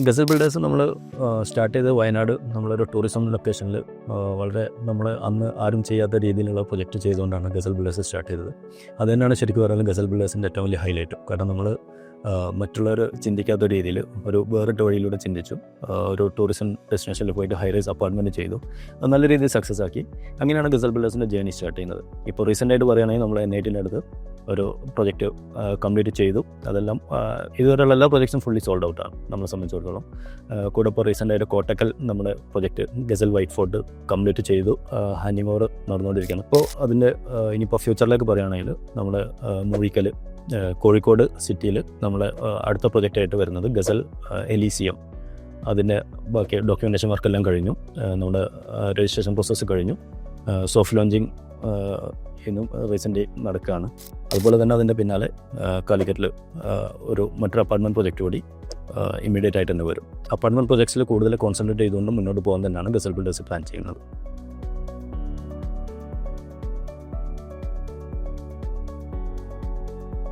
ഗസൽ builders നമ്മൾ start ചെയ്ത് വയനാട് നമ്മളൊരു ടൂറിസം ലൊക്കേഷനിൽ വളരെ നമ്മൾ അന്ന് ആരും ചെയ്യാത്ത രീതിയിലുള്ള പ്രൊജക്റ്റ് ചെയ്തുകൊണ്ടാണ് ഗസൽ ബിൽഡേഴ്സ് സ്റ്റാർട്ട് ചെയ്തത്. അത് തന്നെയാണ് ശരിക്കും പറയുന്നത് ഗസൽ ബിൽഡേഴ്സിൻ്റെ ഏറ്റവും വലിയ ഹൈലൈറ്റ്. കാരണം നമ്മൾ മറ്റുള്ളവർ ചിന്തിക്കാത്ത രീതിയിൽ ഒരു വേറിട്ട വഴിയിലൂടെ ചിന്തിച്ചു. ഒരു ടൂറിസം ഡെസ്റ്റിനേഷനിൽ പോയിട്ട് ഹൈ റൈസ് അപ്പാർട്ട്മെൻറ്റ് ചെയ്തു. അത് നല്ല രീതിയിൽ സക്സസ് ആക്കി. അങ്ങനെയാണ് ഗസൽ ബിൽഡേഴ്സിൻ്റെ ജേർണി സ്റ്റാർട്ട് ചെയ്യുന്നത്. ഇപ്പോൾ റീസെൻ്റായിട്ട് പറയുകയാണെങ്കിൽ നമ്മൾ NITൻ്റെ അടുത്ത് ഒരു പ്രൊജക്റ്റ് കംപ്ലീറ്റ് ചെയ്തു. അതെല്ലാം ഇതുവരെയുള്ള എല്ലാ പ്രൊജക്ട്സും ഫുള്ളി സോൾഡ് ഔട്ടാണ് നമ്മളെ സംബന്ധിച്ചിടത്തോളം. കൂടെ ഇപ്പോൾ റീസെൻ്റായിട്ട് കോട്ടക്കൽ നമ്മുടെ പ്രൊജക്റ്റ് ഗസൽ വൈറ്റ് ഫോർട്ട് കംപ്ലീറ്റ് ചെയ്തു. ഹാൻഡിങ് ഓവർ നടന്നുകൊണ്ടിരിക്കുകയാണ്. ഇപ്പോൾ അതിൻ്റെ ഇനിയിപ്പോൾ ഫ്യൂച്ചറിലേക്ക് പറയുകയാണെങ്കിൽ നമ്മൾ മൂഴിക്കൽ കോഴിക്കോട് സിറ്റിയിൽ നമ്മൾ അടുത്ത പ്രൊജക്റ്റായിട്ട് വരുന്നത് ഗസൽ എലീസിയം. അതിൻ്റെ ബാക്കി ഡോക്യുമെൻറ്റേഷൻ വർക്കെല്ലാം കഴിഞ്ഞു. നമ്മുടെ രജിസ്ട്രേഷൻ പ്രോസസ്സ് കഴിഞ്ഞു. സോഫ്റ്റ് ലോഞ്ചിങ് ഇന്നും റീസെൻ്റ് നടക്കുകയാണ്. അതുപോലെ തന്നെ അതിൻ്റെ പിന്നാലെ കാലിക്കറ്റിൽ മറ്റൊരു അപ്പാർട്ട്മെൻറ്റ് പ്രൊജക്റ്റ് കൂടി ഇമ്മീഡിയറ്റ് ആയിട്ട് തന്നെ വരും. അപ്പാർട്ട്മെൻറ്റ് പ്രൊജക്ട്സിൽ കൂടുതൽ കോൺസെൻട്രേറ്റ് ചെയ്തുകൊണ്ട് മുന്നോട്ട് പോകാൻ തന്നെയാണ് ഗസൽ ബിൽഡേഴ്സ് പ്ലാൻ ചെയ്യുന്നത്.